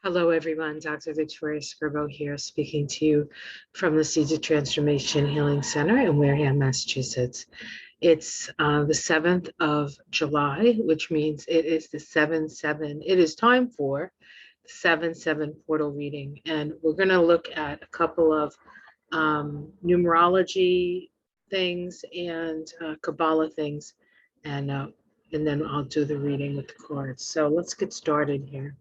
Hello, everyone. Dr. Victoria Scribo here, speaking to you from the Seeds of Transformation Healing Center in Wareham, Massachusetts. It's the 7th of July, which means it is the 7-7. It is time for the 7-7 portal reading. And we're going to look at a couple of numerology things and Kabbalah things. And then I'll do the reading with the cards. So let's get started here.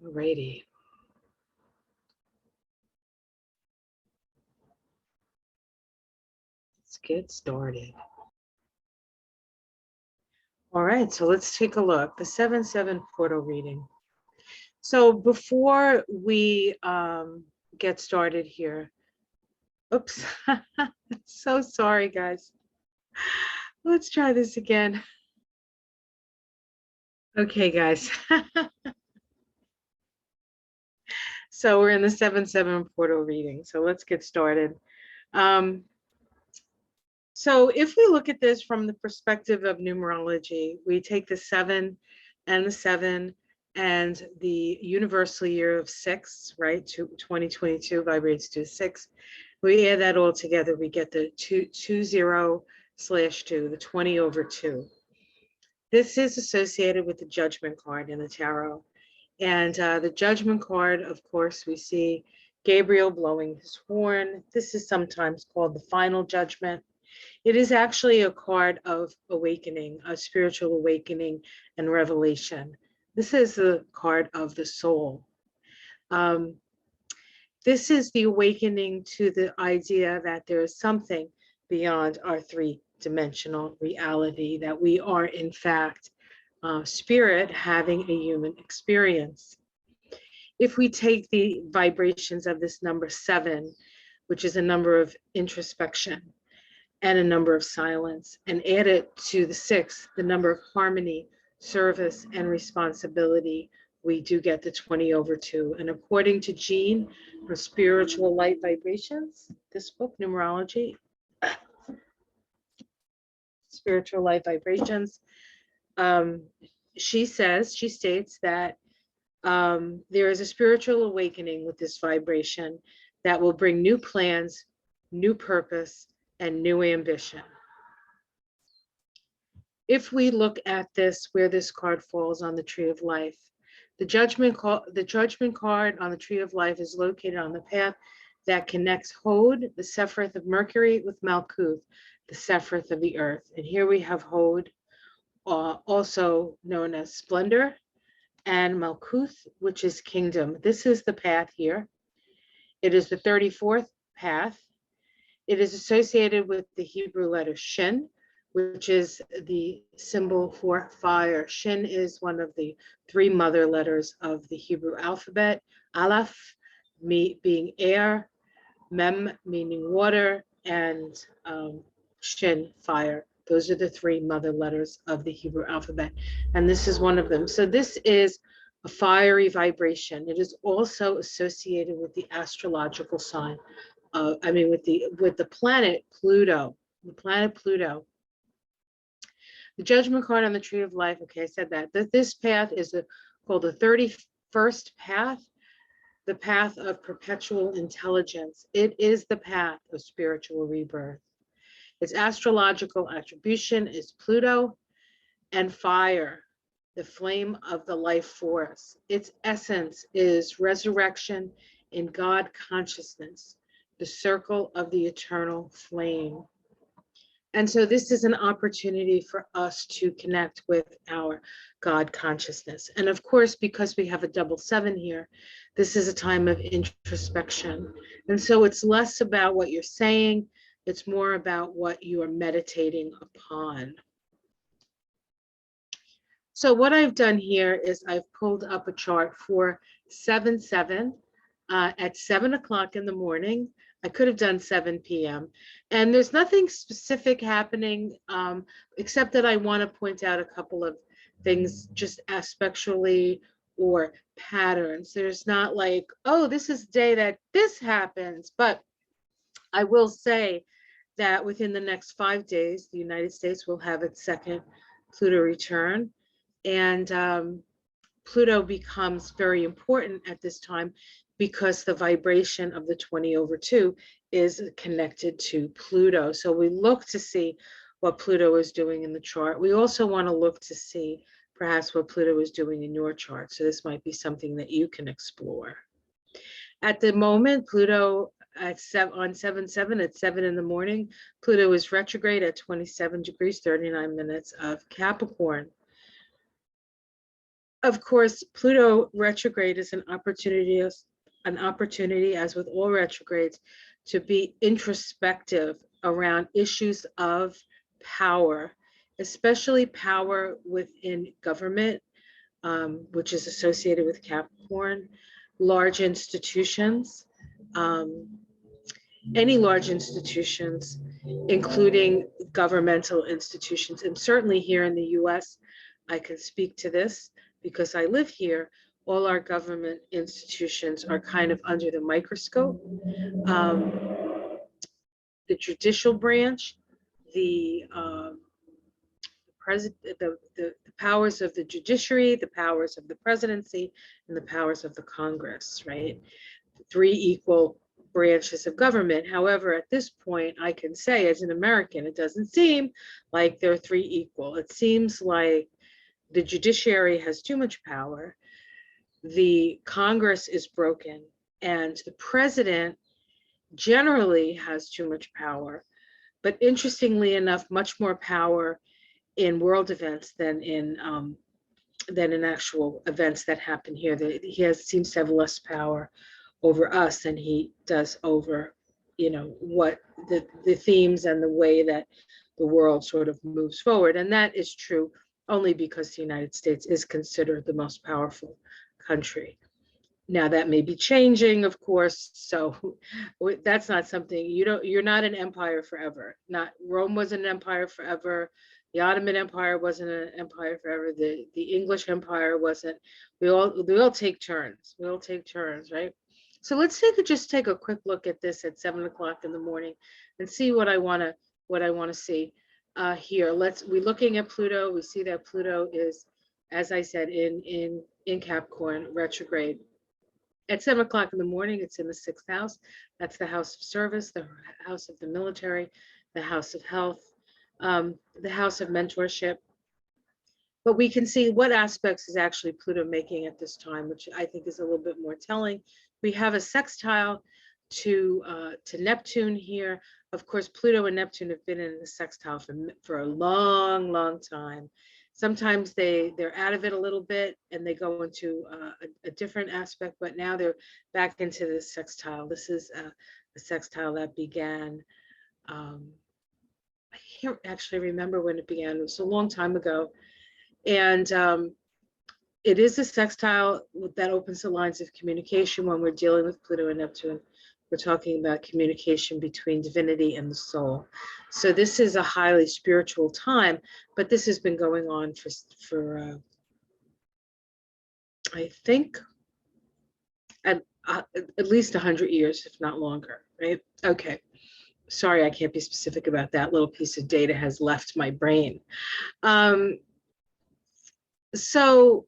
Alrighty. Let's get started. All right, so let's take a look. The 7-7 portal reading. So before we get started here, oops, so sorry, guys. Let's try this again. Okay, guys. So we're in the 7-7 portal reading. So let's get started. So if we look at this from the perspective of numerology, we take the 7 and the 7 and the universal year of 6, right? 2022 vibrates to 6. We add that all together, we get the 20/2, the 20/2. This is associated with the Judgment card in the tarot. And the Judgment card, of course, we see Gabriel blowing his horn. This is sometimes called the final judgment. It is actually a card of awakening, a spiritual awakening and revelation. This is the card of the soul. This is the awakening to the idea that there is something beyond our three-dimensional reality, that we are, in fact, spirit having a human experience. If we take the vibrations of this number 7, which is a number of introspection and a number of silence, and add it to the 6, the number of harmony, service, and responsibility, we do get the 20/2. And according to Jean from Spiritual Light Vibrations, this book, Numerology, Spiritual Light Vibrations, she states that there is a spiritual awakening with this vibration that will bring new plans, new purpose, and new ambition. If we look at this, where this card falls on the Tree of Life, the Judgment card on the Tree of Life is located on the path that connects Hod, the Sephiroth of Mercury, with Malkuth, the Sephiroth of the Earth. And here we have Hod, also known as Splendor, and Malkuth, which is Kingdom. This is the path here. It is the 34th path. It is associated with the Hebrew letter Shin, which is the symbol for fire. Shin is one of the 3 mother letters of the Hebrew alphabet. Aleph being air, Mem meaning water, and Shin, fire. Those are the 3 mother letters of the Hebrew alphabet. And this is one of them. So this is a fiery vibration. It is also associated with the astrological sign. With the planet Pluto, The Judgment card on the Tree of Life, okay, I said that. This path is called the 31st path, the path of perpetual intelligence. It is the path of spiritual rebirth. Its astrological attribution is Pluto and fire, the flame of the life force. Its essence is resurrection in God consciousness, the circle of the eternal flame. And so this is an opportunity for us to connect with our God consciousness. And of course, because we have a double 7 here, this is a time of introspection. And so it's less about what you're saying, it's more about what you are meditating upon. So what I've done here is I've pulled up a chart for 7-7 at 7 o'clock in the morning. I could have done 7 p.m. And there's nothing specific happening, except that I want to point out a couple of things just aspectually or patterns. There's not like, oh, this is the day that this happens. But I will say that within the next 5 days, the United States will have its second Pluto return. And Pluto becomes very important at this time because the vibration of the 20/2 is connected to Pluto. So we look to see what Pluto is doing in the chart. We also want to look to see perhaps what Pluto is doing in your chart. So this might be something that you can explore. At the moment, Pluto on 7/7 at 7 in the morning, Pluto is retrograde at 27 degrees, 39 minutes of Capricorn. Of course, Pluto retrograde is an opportunity, as with all retrogrades, to be introspective around issues of power, especially power within government, which is associated with Capricorn, large institutions, any large institutions, including governmental institutions. And certainly here in the US, I can speak to this because I live here. All our government institutions are kind of under the microscope. The judicial branch, the powers of the judiciary, the powers of the presidency, and the powers of the Congress, right? 3 equal branches of government. However, at this point, I can say as an American, it doesn't seem like they're 3 equal. It seems like the judiciary has too much power, the Congress is broken, and the president generally has too much power. But interestingly enough, much more power in world events than in actual events that happen here. He seems to have less power over us than he does over, what the themes and the way that the world sort of moves forward. And that is true only because the United States is considered the most powerful country. Now that may be changing, of course. So that's not something you're not an empire forever. Not Rome wasn't an empire forever. The Ottoman Empire wasn't an empire forever. The English Empire wasn't. We all take turns. We all take turns, right? So let's just take a quick look at this at 7 o'clock in the morning and see what I want to see here. We're looking at Pluto. We see that Pluto is, as I said, in Capricorn retrograde. At 7 o'clock in the morning, it's in the 6th house. That's the house of service, the house of the military, the house of health, the house of mentorship. But we can see what aspects is actually Pluto making at this time, which I think is a little bit more telling. We have a sextile to Neptune here. Of course, Pluto and Neptune have been in the sextile for a long, long time. Sometimes they're out of it a little bit and they go into a different aspect, but now they're back into the sextile. This is a sextile that began, I can't actually remember when it began. It was a long time ago. And it is a sextile that opens the lines of communication when we're dealing with Pluto and Neptune. We're talking about communication between divinity and the soul. So this is a highly spiritual time, but this has been going on for I think, at least 100 years, if not longer, right? Okay. Sorry, I can't be specific about that. Little piece of data has left my brain. So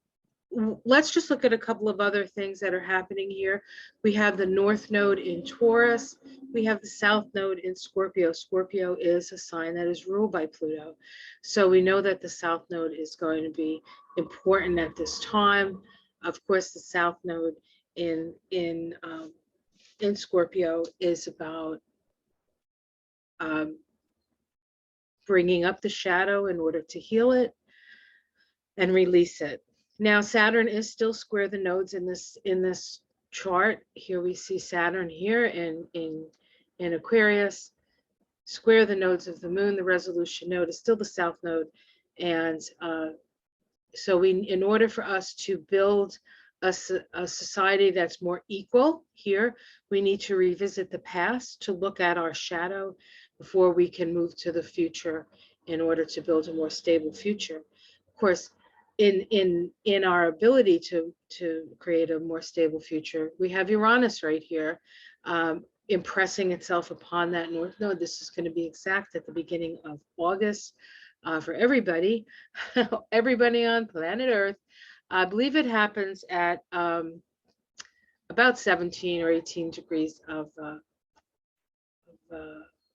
let's just look at a couple of other things that are happening here. We have the North Node in Taurus. We have the South Node in Scorpio. Scorpio is a sign that is ruled by Pluto. So we know that the South Node is going to be important at this time. Of course, the South Node in Scorpio is about bringing up the shadow in order to heal it and release it. Now, Saturn is still square the nodes in this chart. Here we see Saturn here in Aquarius, square the nodes of the moon. The resolution node is still the South Node. And so in order for us to build a society that's more equal here, we need to revisit the past to look at our shadow before we can move to the future in order to build a more stable future. Of course, in our ability to create a more stable future, we have Uranus right here. impressing itself upon that north node. This is going to be exact at the beginning of August for everybody, everybody on planet Earth. I believe it happens at about 17 or 18 degrees of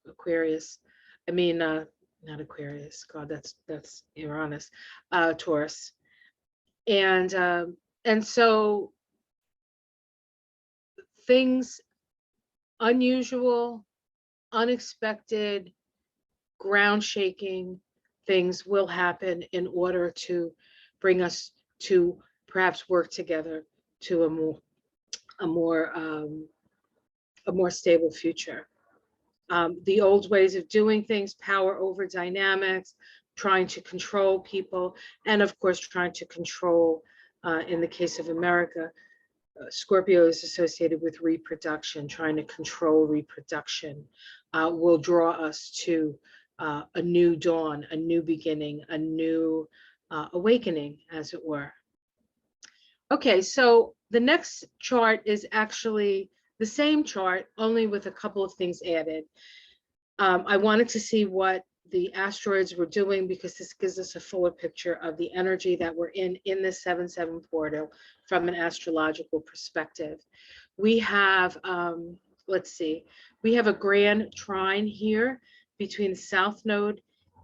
Aquarius. I mean, not Aquarius. God, that's Uranus, Taurus, and so things unusual, unexpected, ground shaking things will happen in order to bring us to perhaps work together to a more stable future. The old ways of doing things, power over dynamics, trying to control people, and of course trying to control, in the case of America, Scorpio is associated with reproduction, trying to control reproduction, will draw us to a new dawn, a new beginning, a new awakening, as it were. Okay, so the next chart is actually the same chart, only with a couple of things added. I wanted to see what the asteroids were doing because this gives us a fuller picture of the energy that we're in this 7-7 portal from an astrological perspective. We have, let's see, we have a grand trine here between the South Node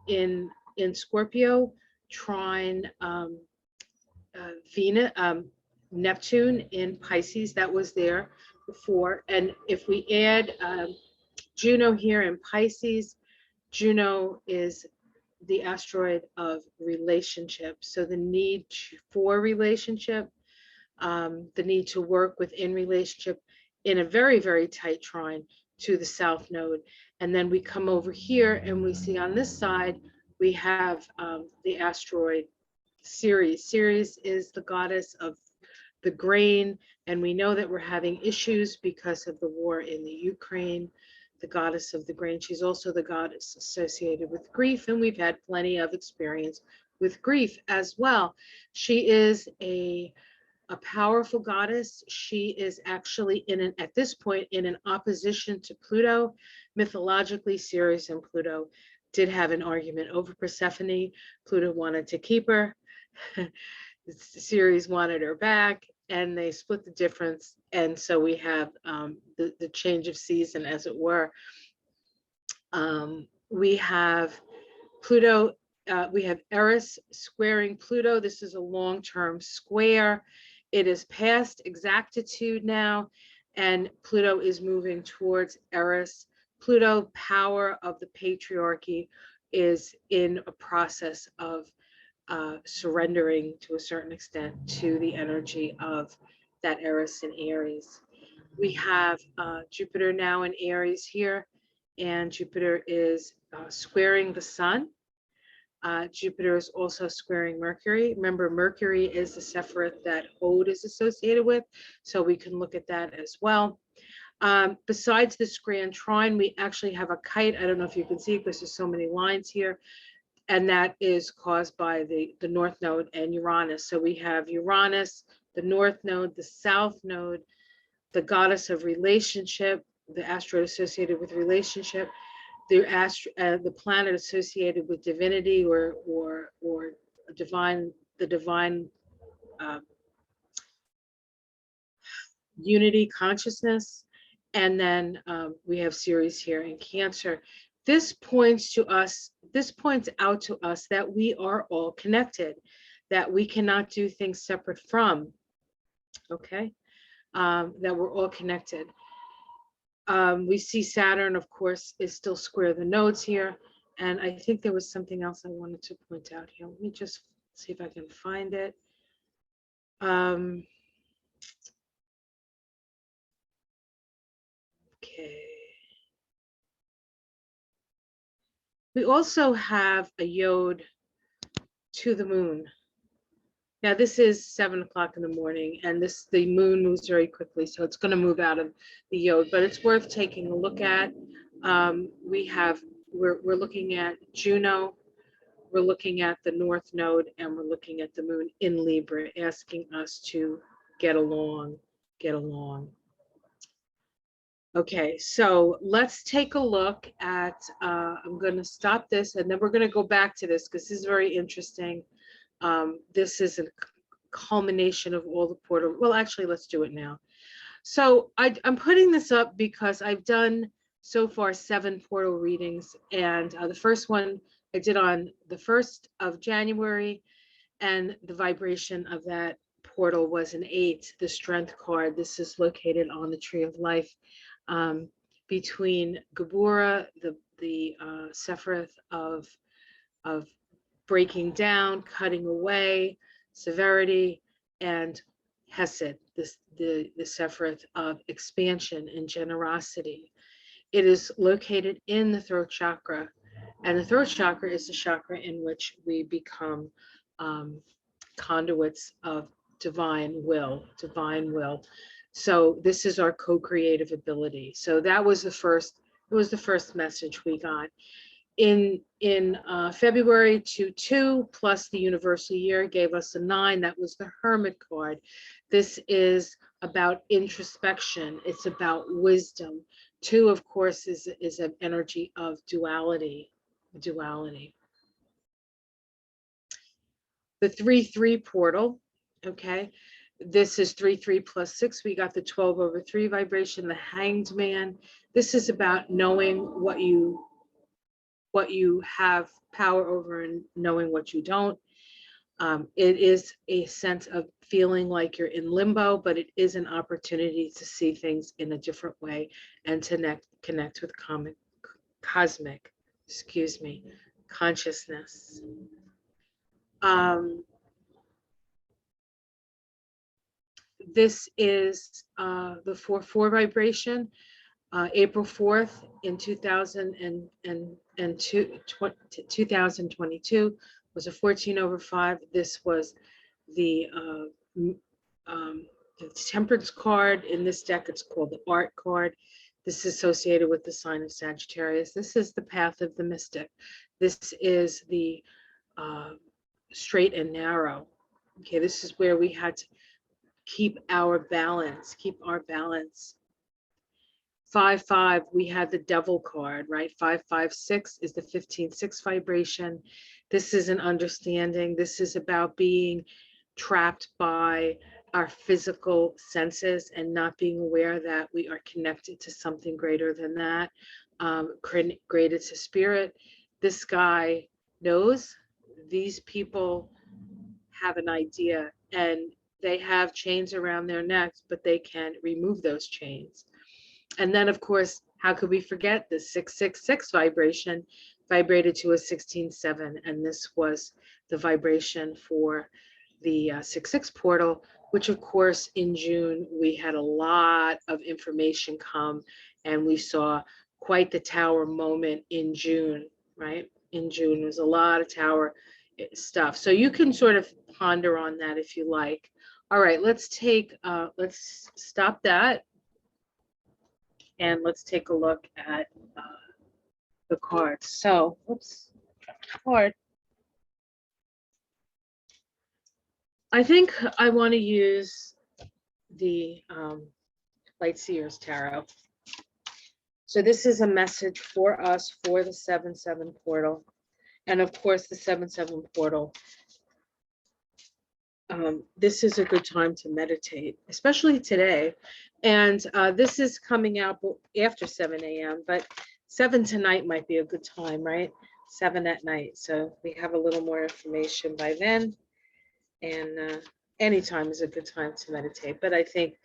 in Scorpio, trine Venus, Neptune in Pisces, that was there before. And if we add Juno here in Pisces, Juno is the asteroid of relationship. So the need for relationship, the need to work within relationship in a very, very tight trine to the South Node. And then we come over here and we see on this side, we have the asteroid Ceres. Ceres is the goddess of the grain. And we know that we're having issues because of the war in the Ukraine. The goddess of the grain. She's also the goddess associated with grief, and we've had plenty of experience with grief as well. She is a powerful goddess. She is actually at this point in an opposition to Pluto. Mythologically, Ceres and Pluto did have an argument over Persephone. Pluto wanted to keep her. Ceres wanted her back, and they split the difference. And so we have the change of season, as it were. We have Pluto, we have Eris squaring Pluto. This is a long-term square. It is past exactitude now, and Pluto is moving towards Eris. Pluto, power of the patriarchy, is in a process of surrendering to a certain extent to the energy of that Eris in Aries. We have Jupiter now in Aries here, and Jupiter is squaring the sun. Jupiter is also squaring Mercury. Remember, Mercury is the Sephiroth that Hod is associated with, so we can look at that as well. Besides this grand trine, we actually have a kite. I don't know if you can see it because there's so many lines here, and that is caused by the North Node and Uranus. So we have Uranus, the North Node, the South Node, the goddess of relationship, the asteroid associated with relationship, the planet associated with divinity or divine, the divine unity consciousness, and then we have Ceres here in Cancer. This points out to us that we are all connected, that we cannot do things separate from, okay? That we're all connected. We see Saturn, of course, is still square the nodes here. And I think there was something else I wanted to point out here. Let me just see if I can find it. Okay. We also have a yod to the moon. Now this is 7 o'clock in the morning, and the moon moves very quickly, so it's going to move out of the yod, but it's worth taking a look at. We're looking at Juno, we're looking at the North Node, and we're looking at the moon in Libra, asking us to get along, get along. Okay, so let's take a look at, I'm going to stop this and then we're going to go back to this because this is very interesting. This is a culmination of all the portal. Well, actually, let's do it now. So I'm putting this up because I've done so far 7 portal readings, and the first one I did on the 1st of January, and the vibration of that portal was an 8, the Strength card. This is located on the Tree of Life, between Gabura, the Sephiroth of breaking down, cutting away, severity, and Hesed, the Sephiroth of expansion and generosity. It is located in the throat chakra, and the throat chakra is the chakra in which we become conduits of divine will, So this is our co-creative ability. So that was the first, it was the first message we got. In February 2 plus the universal year gave us a 9. That was the Hermit card. This is about introspection. It's about wisdom. 2, of course, is an energy of duality. The 3-3 portal, okay? This is 3-3 plus 6. We got the 12/3 vibration, the Hanged Man. This is about knowing what you have power over and knowing what you don't. It is a sense of feeling like you're in limbo, but it is an opportunity to see things in a different way and to connect with cosmic, consciousness. This is the 4-4 vibration. April 4th in 2022 was a 14/5. This was the Temperance card. In this deck, it's called the Art card. This is associated with the sign of Sagittarius. This is the path of the mystic. This is the straight and narrow. Okay, this is where we had to keep our balance. 5-5, we had the Devil card, right? 5-5-6 is the 15-6 vibration. This is an understanding. This is about being trapped by our physical senses and not being aware that we are connected to something greater than that, greater to spirit. This guy knows these people have an idea and they have chains around their necks, but they can remove those chains. And then, of course, how could we forget the 666 vibration vibrated to a 16-7, and this was the vibration for the 6-6 portal, which, of course, in June, we had a lot of information come, and we saw quite the tower moment in June, right? In June, there was a lot of tower stuff. So you can sort of ponder on that if you like. All right, let's stop that. And let's take a look at the cards. So, oops, card. I think I want to use the Light Seers Tarot. So this is a message for us for the 7-7 portal. And of course, the 7-7 portal. This is a good time to meditate, especially today. And this is coming out after 7 a.m., but 7 tonight might be a good time, right? 7 at night. So we have a little more information by then. And anytime is a good time to meditate. But I think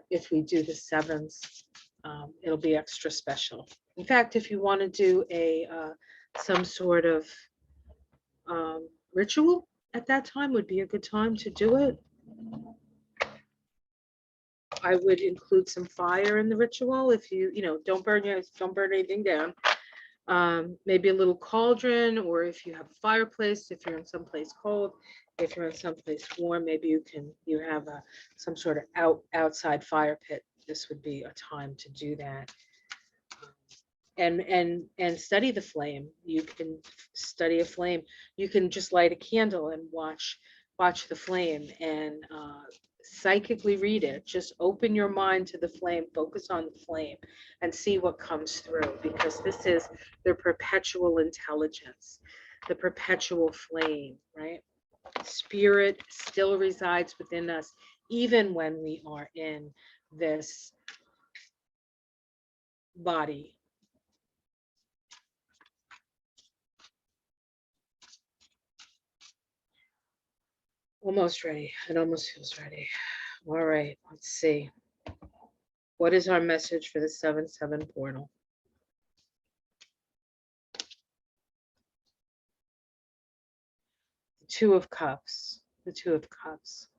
if we do the 7s, it'll be extra special. In fact, if you want to do some sort of ritual, at that time would be a good time to do it. I would include some fire in the ritual. If you don't burn anything down. Maybe a little cauldron, or if you have a fireplace, if you're in someplace cold, if you're in someplace warm, maybe you have some sort of outside fire pit. This would be a time to do that. And study the flame. You can study a flame. You can just light a candle and watch the flame and psychically read it. Just open your mind to the flame, focus on the flame, and see what comes through, because this is the perpetual intelligence, the perpetual flame, right? Spirit still resides within us, even when we are in this body. Almost ready. It almost feels ready. All right, let's see. What is our message for the 7/7 portal? The Two of Cups. The Two of Cups.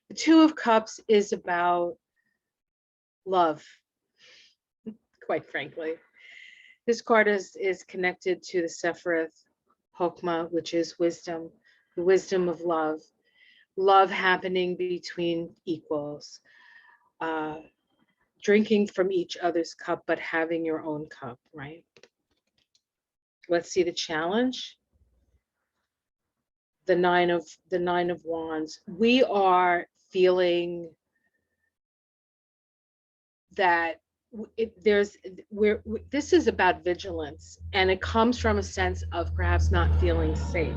The Two of Cups is about love, quite frankly. This card is connected to the Sephiroth Hokmah, which is wisdom, the wisdom of love, love happening between equals, uh, drinking from each other's cup, but having your own cup, right? Let's see the challenge. The nine of wands. We are feeling that this is about vigilance, and it comes from a sense of perhaps not feeling safe,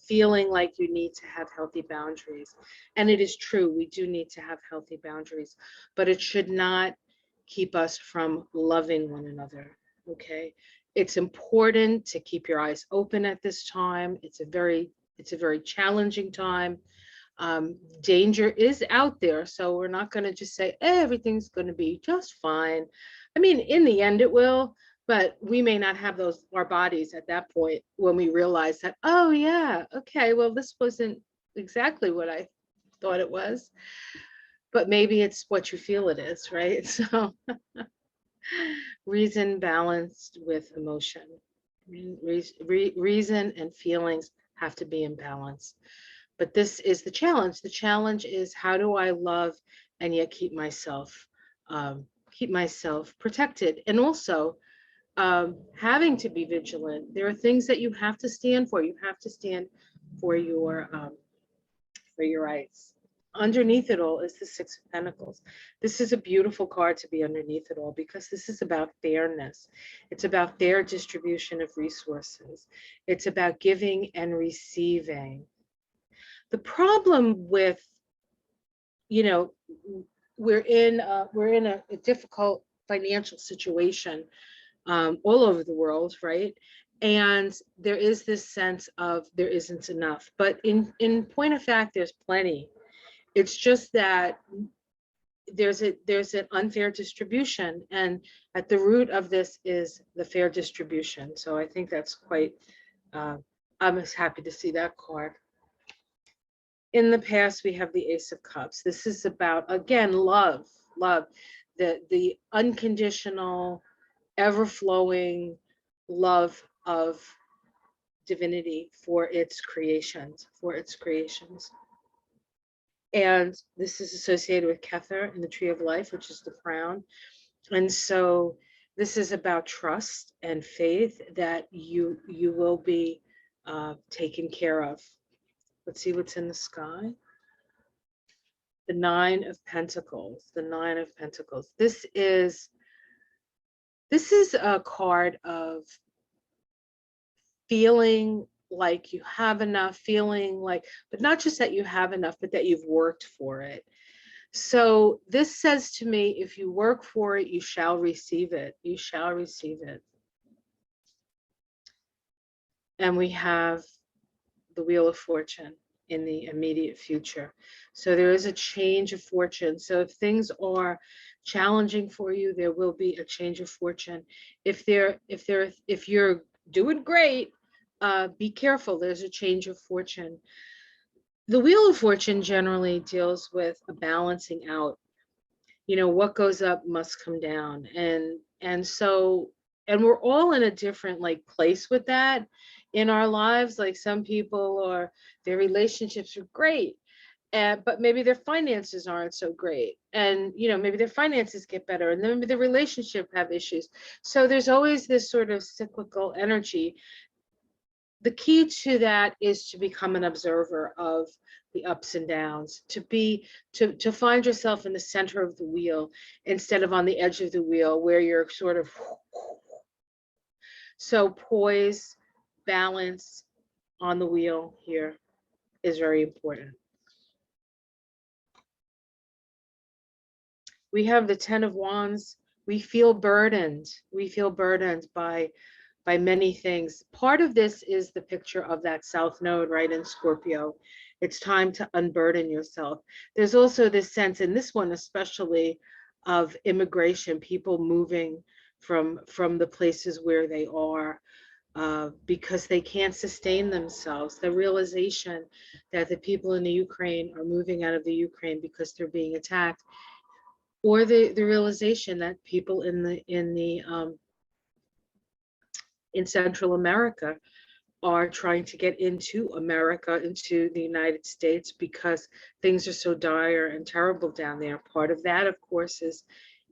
feeling like you need to have healthy boundaries. And it is true, we do need to have healthy boundaries, but it should not keep us from loving one another. Okay, it's important to keep your eyes open at this time. It's a very challenging time. Danger is out there, so we're not going to just say everything's going to be just fine. I mean, in the end it will, but we may not have our bodies at that point when we realize that, oh yeah, okay, well, this wasn't exactly what I thought it was, but maybe it's what you feel it is, right? So reason balanced with emotion. Reason and feelings have to be in balance. But this is the challenge. The challenge is, how do I love and yet keep myself protected? And also having to be vigilant. There are things that you have to stand for. You have to stand for your rights. Underneath it all is the Six of Pentacles. This is a beautiful card to be underneath it all, because this is about fairness. It's about fair distribution of resources. It's about giving and receiving. The problem with, you know, we're in a difficult financial situation all over the world, right? And there is this sense of there isn't enough, but in point of fact, there's plenty. It's just that there's an unfair distribution, and at the root of this is the fair distribution. So I think that's quite, I'm happy to see that card. In the past, we have the Ace of Cups. This is about, again, love, the unconditional, ever-flowing love of divinity for its creations, And this is associated with Kether in the Tree of Life, which is the crown. And so this is about trust and faith that you will be taken care of. Let's see what's in the sky. The Nine of Pentacles, the Nine of Pentacles. This is a card of feeling like you have enough, feeling like, but not just that you have enough, but that you've worked for it. So this says to me, if you work for it, you shall receive it. You shall receive it. And we have the Wheel of Fortune in the immediate future. So there is a change of fortune. So if things are challenging for you, there will be a change of fortune. If you're doing great, be careful. There's a change of fortune. The Wheel of Fortune generally deals with a balancing out. You know, what goes up must come down, and so, and we're all in a different place with that in our lives. Like, some people their relationships are great, but maybe their finances aren't so great, and maybe their finances get better, and then maybe the relationship have issues. So there's always this sort of cyclical energy. the key to that is to become an observer of the ups and downs, to find yourself in the center of the wheel instead of on the edge of the wheel where you're sort of, so poise, balance on the wheel here is very important. We have the 10 of Wands. We feel burdened. We feel burdened by many things. Part of this is the picture of that South Node, right, in Scorpio. It's time to unburden yourself. There's also this sense, in this one especially, of immigration, people moving from the places where they are because they can't sustain themselves. The realization that the people in the Ukraine are moving out of the Ukraine because they're being attacked, or the realization that people in Central America are trying to get into America, into the United States, because things are so dire and terrible down there. Part of that, of course,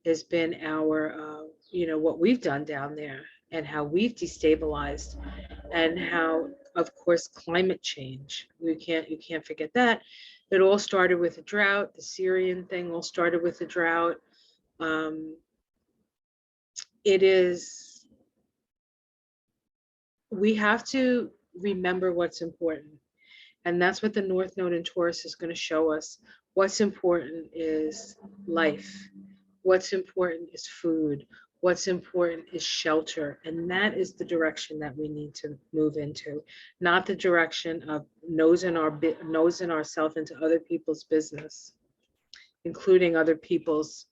has been our, what we've done down there and how we've destabilized, and how, of course, climate change. You can't forget that. It all started with a drought. The Syrian thing all started with a drought. We have to remember what's important. And that's what the North Node in Taurus is going to show us. What's important is life. What's important is food. What's important is shelter. And that is the direction that we need to move into, not the direction of nosing ourselves into other people's business, including other people's,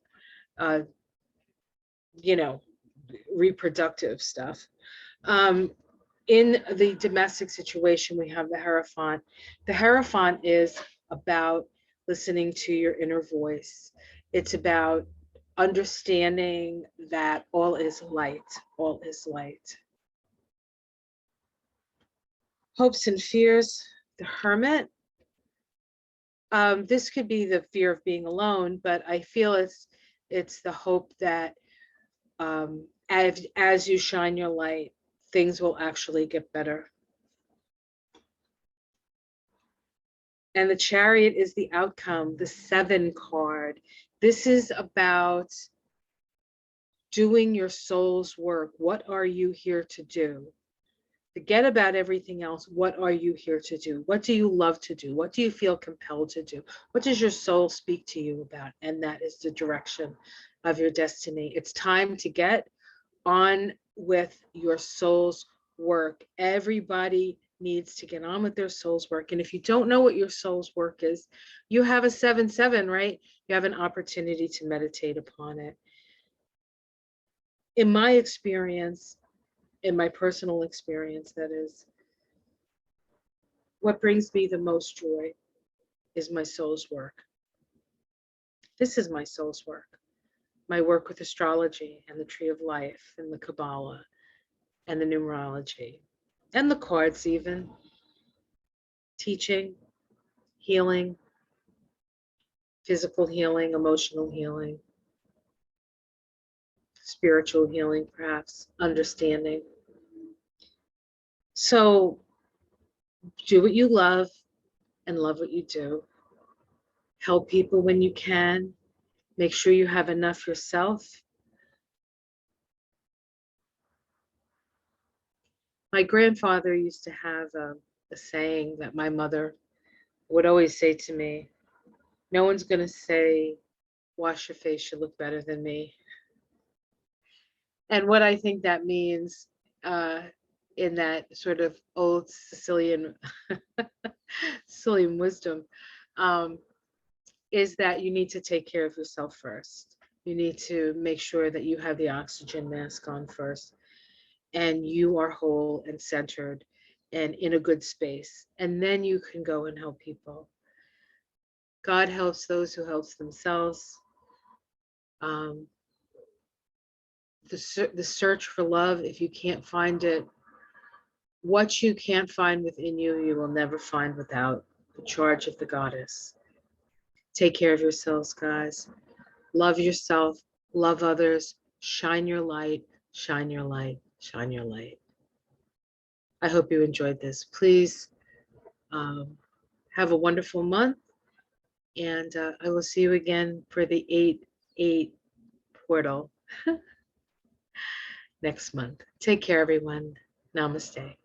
reproductive stuff. In the domestic situation, we have the Hierophant. The Hierophant is about listening to your inner voice. It's about understanding that all is light, all is light. Hopes and fears, the Hermit. This could be the fear of being alone, but I feel it's the hope that as you shine your light, things will actually get better. And the Chariot is the outcome, the 7 card. This is about doing your soul's work. What are you here to do? Forget about everything else. What are you here to do? What do you love to do? What do you feel compelled to do? What does your soul speak to you about? And that is the direction of your destiny. It's time to get on with your soul's work. Everybody needs to get on with their soul's work. And if you don't know what your soul's work is, you have a 7/7, right? You have an opportunity to meditate upon it. In my experience, in my personal experience, that is, what brings me the most joy is my soul's work. This is my soul's work. My work with astrology and the tree of life and the Kabbalah and the numerology and the cards, even teaching, healing, physical healing, emotional healing, spiritual healing, perhaps, understanding. So do what you love and love what you do. Help people when you can. Make sure you have enough yourself. My grandfather used to have a saying that my mother would always say to me: no one's going to say, wash your face, you look better than me. And what I think that means, in that sort of old Sicilian wisdom, is that you need to take care of yourself first. You need to make sure that you have the oxygen mask on first, and you are whole and centered and in a good space. And then you can go and help people. God helps those who help themselves. The search for love, if you can't find it, what you can't find within you, you will never find without the charge of the goddess. Take care of yourselves, guys. Love yourself, love others, shine your light, shine your light, shine your light. I hope you enjoyed this. Please have a wonderful month, and I will see you again for the 8/8 portal next month. Take care, everyone. Namaste.